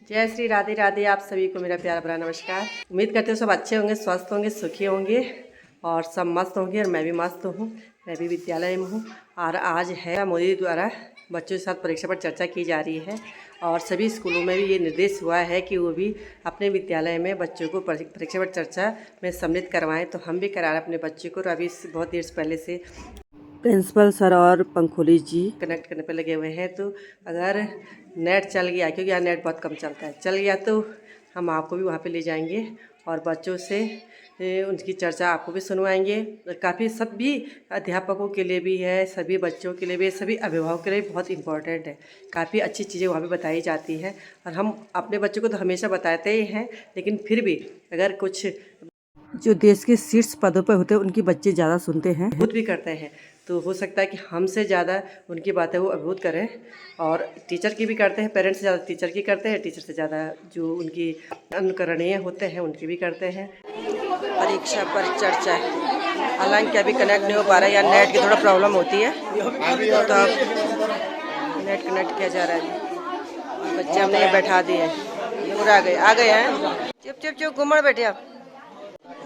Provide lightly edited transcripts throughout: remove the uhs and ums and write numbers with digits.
जय श्री राधे राधे। आप सभी को मेरा प्यार भरा नमस्कार। उम्मीद करते हो सब अच्छे होंगे, स्वस्थ होंगे, सुखी होंगे और सब मस्त होंगे। और मैं भी मस्त हूँ। मैं भी विद्यालय में हूँ और आज है मोदी द्वारा बच्चों के साथ परीक्षा पर चर्चा की जा रही है और सभी स्कूलों में भी ये निर्देश हुआ है कि वो भी अपने विद्यालय में बच्चों को परीक्षा पर चर्चा में सम्मिलित करवाएं। तो हम भी करा रहे अपने बच्चे को। और अभी बहुत देर पहले से प्रिंसिपल सर और पंखोली जी कनेक्ट करने पे लगे हुए हैं। तो अगर नेट चल गया, क्योंकि यहाँ नेट बहुत कम चलता है, चल गया तो हम आपको भी वहाँ पे ले जाएंगे और बच्चों से उनकी चर्चा आपको भी सुनवाएंगे। काफ़ी सभी अध्यापकों के लिए भी है, सभी बच्चों के लिए भी, सभी अभिभावकों के लिए बहुत इम्पोर्टेंट है। काफ़ी अच्छी चीज़ें वहाँ पे बताई जाती हैं और हम अपने बच्चों को तो हमेशा बताते ही हैं, लेकिन फिर भी अगर कुछ जो देश के शीर्ष पदों पर होते हैं उनकी बच्चे ज़्यादा सुनते हैं, अद्भुत भी करते हैं। तो हो सकता है कि हमसे ज़्यादा उनकी बातें वो अद्भुत करें। और टीचर की भी करते हैं, पेरेंट्स से ज़्यादा टीचर की करते हैं, टीचर से ज़्यादा जो उनकी अनुकरणीय होते हैं उनकी भी करते हैं। परीक्षा पर चर्चा, हालांकि अभी कनेक्ट नहीं हो पा रहा है, या नेट की थोड़ा प्रॉब्लम होती है तो अब नेट कनेक्ट किया जा रहा है। बच्चे हमने ये बैठा दिए हैं, पूरा आ गए हैं। चुप चुप चुप घूमड़ बैठे आप।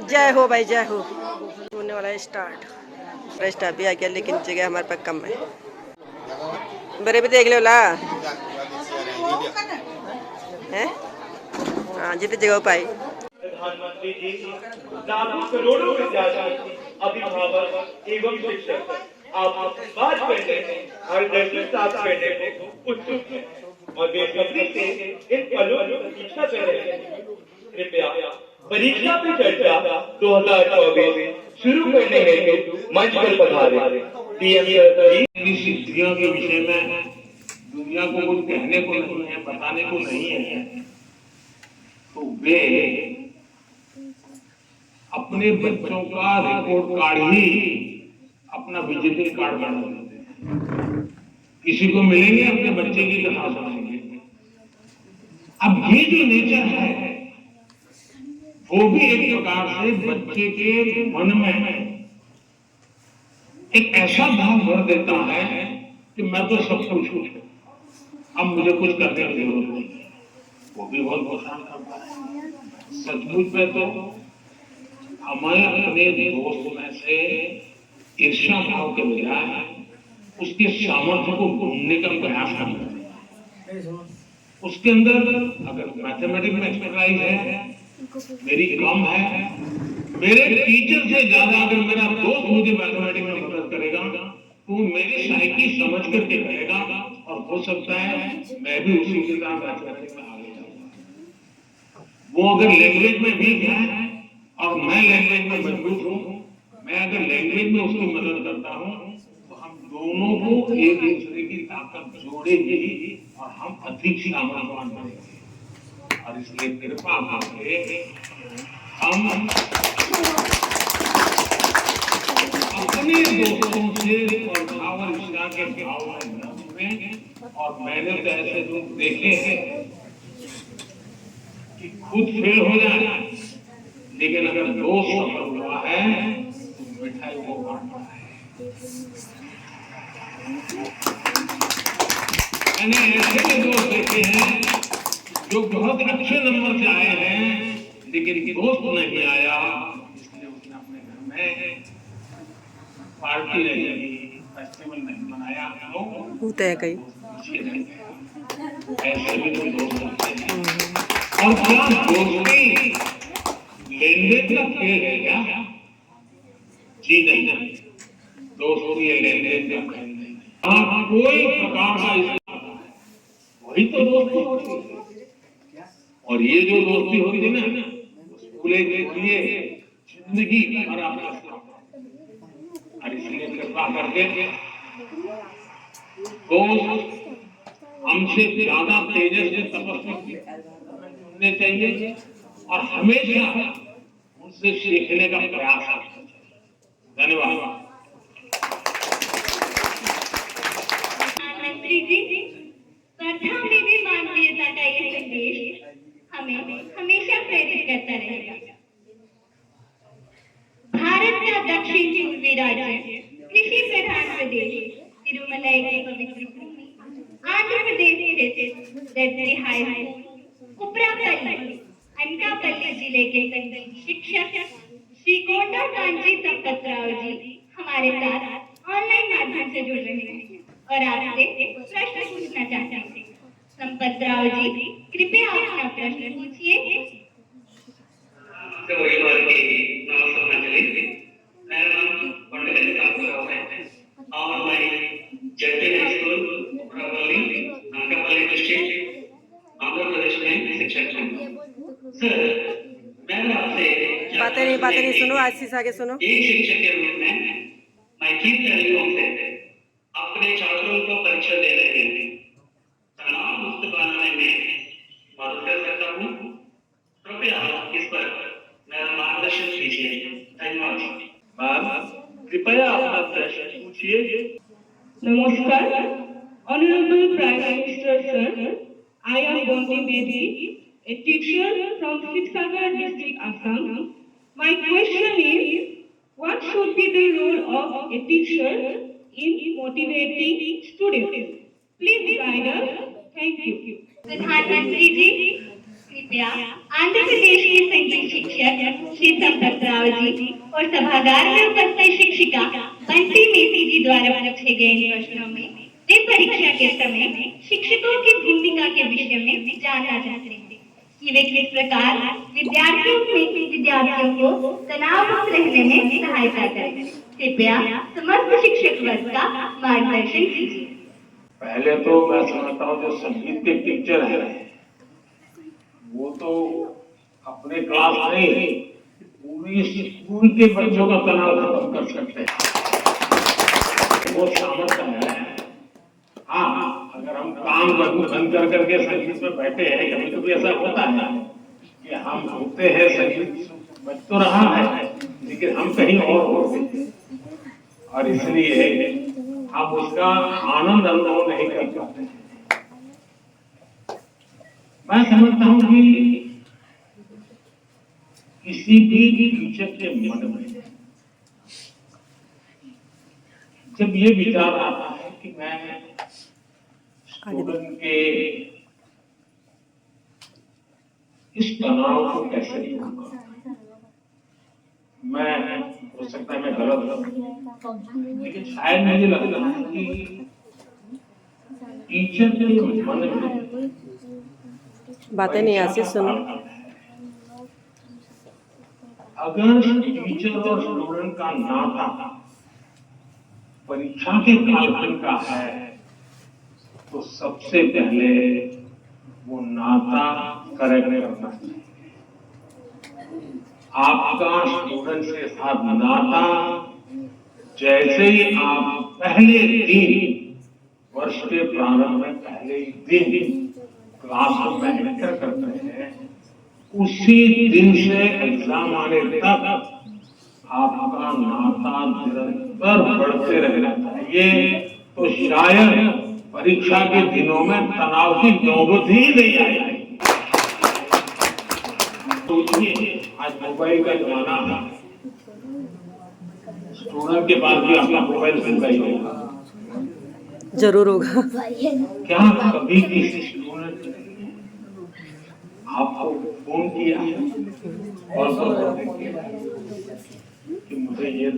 जय हो भाई, जय हो। होने वाला है स्टार्ट भी आ गया, लेकिन जगह हमारे पास कम है। बड़े भी देख लो ला है। हाँ, जितनी जगह पाई। प्रधानमंत्री जी लाखों करोड़ों विद्यार्थी, अभिभावक एवं शिक्षक आप बात करने और दर्शन प्राप्त करने को उत्सुक हैं और बेसब्री से इन पलों की प्रतीक्षा कर रहे हैं। कृपया परीक्षा पे चर्चा 2024 शुरू करने हेतु मंच पर पधारे। पीएम सिद्धियों के विषय में दुनिया को कुछ कहने को नहीं है, बताने को नहीं है, तो वे अपने बच्चों का रिपोर्ट कार्ड ही अपना विजिटिंग कार्ड बना देते हैं। किसी को मिलेंगे अपने बच्चे की कथा सुनाएंगे। अब ये जो नेचर है वो भी एक प्रकार से बच्चे के मन में एक ऐसा भाव भर देता है कि मैं तो सब कुछ हूं, अब मुझे कुछ करने की जरूरत नहीं है। वो भी बहुत परेशान करता है। सचमुच में तो हमें अपने दोस्त में से ईर्ष्या भाव के बजाय उसके सामर्थ्य को ढूंढने का प्रयास करना चाहिए। उसके अंदर अगर मैथमेटिक्स में एक्सपर्टाइज है, मेरी कम है, मेरे टीचर से ज्यादा अगर मेरा दोस्त मुझे मैथमेटिक्स में मदद करेगा तो मेरी साइकी समझ करके करेगा और हो सकता है मैं भी उसी के साथ मैथमेटिक्स में आगे जाऊंगा। वो अगर लैंग्वेज में वीक है और मैं लैंग्वेज में मजबूत हूँ, मैं अगर लैंग्वेज में उसकी मदद करता हूँ तो हम दोनों को एक दूसरे की ताकत जोड़ेगी और हम अधिक सामर्थ्यवान बनेंगे। और इसलिए कृपा करके हम अपने दोस्तों से और भाव ईर्ष्या के भाव में, और मैंने तो ऐसे लोग देखे हैं कि खुद फेल हो जाए, लेकिन अगर दोस्त सफल हुआ है तो मिठाई वो बांटता है। मैंने ऐसे दोस्त देखे हैं जो बहुत अच्छे नंबर से आए हैं, लेकिन दोस्त नहीं आया, इसलिए उसने अपने घर में पार्टी नहीं की, फेस्टिवल नहीं मनाया। होते हैं कई ऐसे भी तो दोस्त होते हैं। और क्या दोस्ती लेन देन का खेल है क्या? जी नहीं, दोस्ती ये लेन देन का खेल नहीं। हाँ, कोई प्रकार का वही तो दोस्ती होती है। और ये जो दोस्ती होती है ना, स्कूल के लिए जिंदगी भर आपका साथ, और इसलिए कृपा करके दोस्त हमसे ज्यादा तेजस्वी तपस्वी होने चाहिए और हमेशा उनसे सीखने का प्रयास करना चाहिए। धन्यवाद। स्पर्धा में भी मानवीयता का ये संदेश हमें हमेशा प्रेरित करता रहेगा। भारत का दक्षिण पूर्वी राज्य, कृषि प्रधान प्रदेश, तिरुमलाई की पवित्र भूमि, आंध्र प्रदेश स्थित वेटनरी हाई स्कूल, अनकापल्ली जिले के शिक्षक श्री कोंडा कांची संपतराव जी हमारे साथ ऑनलाइन माध्यम से जुड़ रहे हैं और आपसे प्रश्न पूछना चाहते हैं। संपतराव जी, कृपया अपना प्रश्न पूछिए। मेरा नाम पंडित कांताराव है और मैं जयपुर हाई स्कूल प्रवली अंकापल्ली डिस्ट्रिक्ट आंध्र प्रदेश में शिक्षक हूँ। सर, मैं आपसे बातें नहीं सुनो, आशीष से आगे सुनो। एक शिक्षक के रूप में मैं किन तरीकों से अपने छात्रों को परीक्षा दे रहे हैं तनाव मुक्त बनाने में मदद कर सकता हूँ। कृपया इस पर मेरा मार्गदर्शन कीजिए। धन्यवाद। मैम, कृपया अपना प्रश्न पूछिए। Namaskar, Honorable Prime Minister Sir, I am Bonti Bedi, a teacher from Srinagar district, Assam. My question is, what should be the role of a teacher in motivating students? Please guide us. Thank you. प्रधानमंत्री जी, कृपया आंध्र प्रदेश के संगीत शिक्षक श्री संपतराव जी और सभागार में उपस्थित शिक्षिका बंटी मेसी जी द्वारा पूछे गए प्रश्नों में वे परीक्षा के समय शिक्षकों की भूमिका के विषय में जानना चाहते हैं कि वे किस प्रकार विद्यार्थियों को तनाव मुक्त रहने में सहायता करें। कृपया समस्त शिक्षक वर्ग का मार्गदर्शन कीजिए। पहले तो मैं समझता हूँ जो संगीत के टीचर हैं वो तो अपने क्लास नहीं पूरी स्कूल के बच्चों का तनाव खत्म कर सकते हैं। वो सामर्थ्य है। हाँ, अगर हम काम बंद कर करके संगीत में बैठे हैं, कभी कभी ऐसा होता है कि हम होते हैं संगीत बज तो रहा है लेकिन हम कहीं और होते हैं और इसलिए हम उसका आनंद अनुभव नहीं कर पाते। मैं समझता हूँ कि किसी भी टीचर के मन में जब ये विचार आता है कि मैं स्टूडेंट के इस तनाव को कैसे दूंगा, मैं हो सकता है मैं गलत हूं लेकिन शायद मुझे लगता है कि टीचर के मन में बातें नहीं आशीष सुनो। अगर टीचर और स्टूडेंट का नाता परीक्षा के कालखंड का है तो सबसे पहले वो नाता करेक्ट करना चाहिए। आपका स्टूडेंट के साथ नाता जैसे ही आप पहले दिन वर्ष के प्रारंभ में पहले ही दिन क्लास में एंटर करते हैं उसी दिन से एग्जाम आने तक आपका नाता निरंतर बढ़ते रहना चाहिए। तो शायद परीक्षा के दिनों में तनाव की नौबत ही नहीं आएगी। सोचिए, आज मोबाइल का जमाना है, स्टूडेंट के पास भी अपना मोबाइल मिलता ही होगा। जरूर होगा। क्या कभी किसी स्टूडेंट ने आपको फोन किया और कि मुझे ये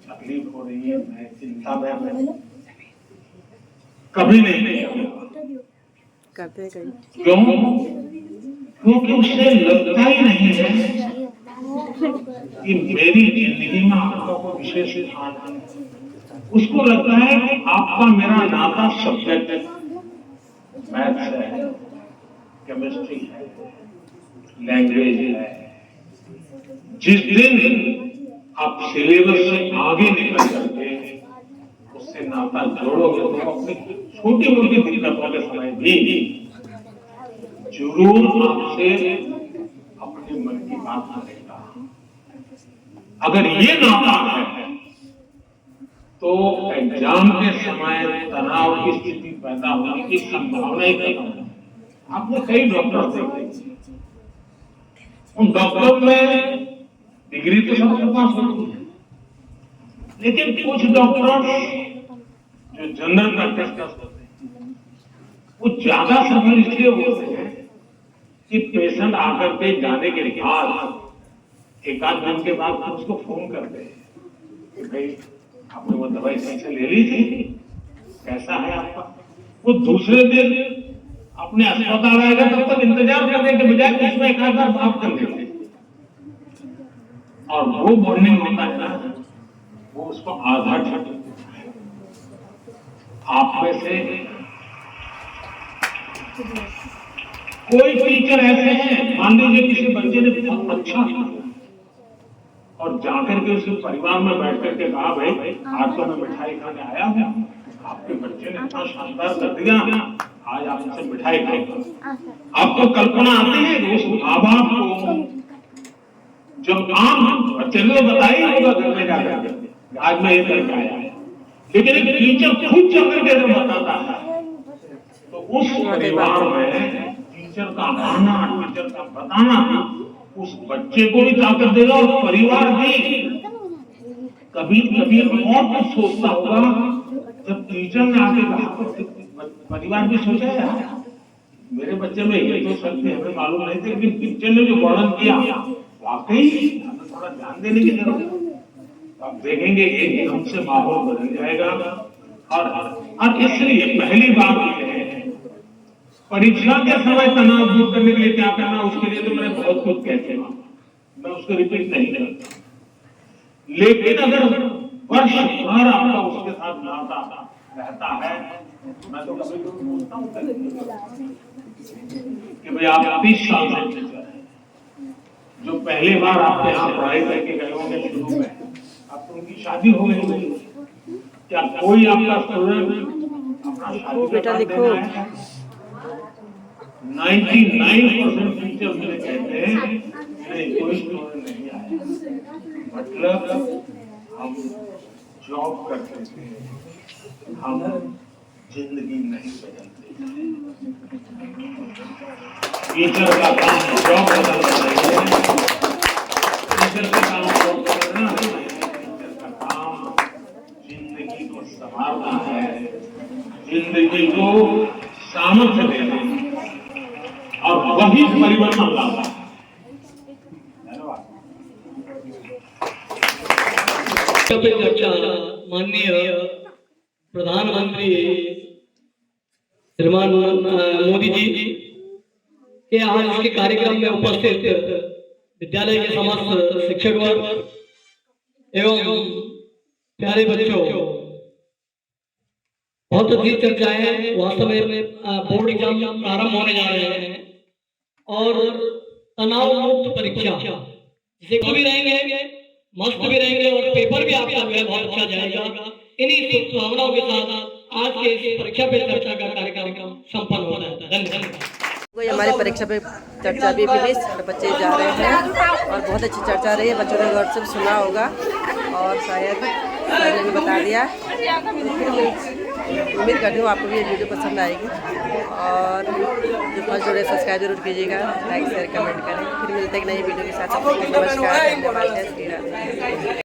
तकलीफ हो रही है, मैं चिंता में हूं? कभी नहीं करते कहीं। क्यों? क्योंकि उसे लगता ही नहीं है कि मेरी जिंदगी में आपका कोई विशेष स्थान है। उसको लगता है कि आपका मेरा नाता सब्जेक्ट है, मैथ्स है, केमिस्ट्री है, लैंग्वेज है। जिस दिन आप सिलेबस से आगे निकल करके उससे नाता जोड़ोगे तो अपनी छोटी मोटी दिक्कतों के समय भी जरूर आपसे अपने मन की बात करेगा। अगर ये नाता है तो एग्जाम के समय तनाव की स्थिति पैदा होने की संभावना ही कम है। आपने कई डॉक्टर देखे, उन डॉक्टर में डिग्री तो सबके पास होती है लेकिन कुछ डॉक्टर जो जनरल प्रैक्टिस करते हैं वो ज्यादा सफल इसलिए होते हैं कि पेशेंट आकर के जाने के बाद एक आध दिन के बाद उसको फोन करते हैं कि भाई आपने वो दवाई सही से ले ली थी, कैसा है आपका। वो दूसरे दिन अपने अस्पताल आएगा तब तक इंतजार करने के बजाय उसमें एक आध बार बात कर लेते हैं। और वो बॉन्डिंग होता है ना, वो उसको आधा छट आप में से कोई टीचर ऐसे हैं, मान लीजिए किसी बच्चे ने बहुत अच्छा किया और जाकर के उसके परिवार में बैठ करके कहा भाई आज तो मैं मिठाई खाने आया हूँ, आपके बच्चे ने इतना शानदार कर दिया, आज आप उनसे मिठाई खाएंगे। आपको कल्पना आती है कि उस माँ बाप को जब आम बच्चे ने बताया होगा घर में जाकर के आज मैं ये करके आया, लेकिन एक टीचर खुद जाकर के जब बताता है तो उस परिवार में टीचर का आना, टीचर का बताना उस बच्चे को भी ताकत देगा और परिवार भी कभी कभी और कुछ सोचता होगा। जब टीचर ने आके कहा तो परिवार भी सोचा यार मेरे बच्चे में ये तो शक्ति हमें मालूम नहीं थी, लेकिन टीचर ने जो वर्णन किया वाकई हमें थोड़ा ध्यान देने की जरूरत है। आप देखेंगे कि हमसे माहौल बदल जाएगा। और इसलिए पहली बात यह है परीक्षा के समय तनाव दूर करने के लिए क्या करना, उसके लिए तो मैंने बहुत कुछ कहते हैं, मैं उसको रिपीट नहीं करता। लेकिन अगर वर्ष भर आपका उसके साथ नाता रहता है, मैं तो कभी पूछता हूँ कि भाई आप 30 साल से टीचर हैं, जो पहली बार आपके यहाँ पढ़ाई करके गए होंगे शुरू में, अब तो उनकी शादी हो गई होगी, क्या कोई आपका स्टूडेंट अपना शादी बेटा लिखो 99% टीचर मुझे कहते हैं नहीं कोई स्टूडेंट नहीं आया, मतलब हम जॉब करते थे, हम जिंदगी नहीं बदलते। टीचर का काम जॉब बदलना नहीं है, टीचर का काम जॉब करना नहीं है, टीचर का काम जिंदगी को संभालना है, जिंदगी को सामर्थ्य देना है और वही परिवर्तन लाता है। पे चर्चा माननीय प्रधानमंत्री श्रीमान मोदी जी के आज इसके कार्यक्रम में उपस्थित विद्यालय के समस्त शिक्षक वर्ग एवं प्यारे बच्चों, बहुत अच्छी चर्चाएं। वास्तव में बोर्ड एग्जाम प्रारंभ होने जा रहे हैं और तनाव मुक्त परीक्षा जिसे भी रहेंगे, मस्त भी रहेंगे और पेपर भी आपका जो है बहुत अच्छा जाएगा। इन्हीं शुभकामनाओं के साथ आज के इस परीक्षा पे चर्चा का कार्यक्रम संपन्न हो जाता है। धन्यवाद। कोई हमारे परीक्षा पे चर्चा भी फिनिश और बच्चे जा रहे हैं और बहुत अच्छी चर्चा रही है। बच्चों ने गौर से सुना होगा और शायद मैंने भी बता दिया। उम्मीद करती हूँ आपको भी ये वीडियो पसंद आएगी और जो फर्स्ट जुड़े सब्सक्राइब जरूर कीजिएगा, लाइक शेयर कमेंट करें। फिर मिलते हैं एक नई वीडियो के साथ। नमस्कार, धन्यवाद, जय श्री राम।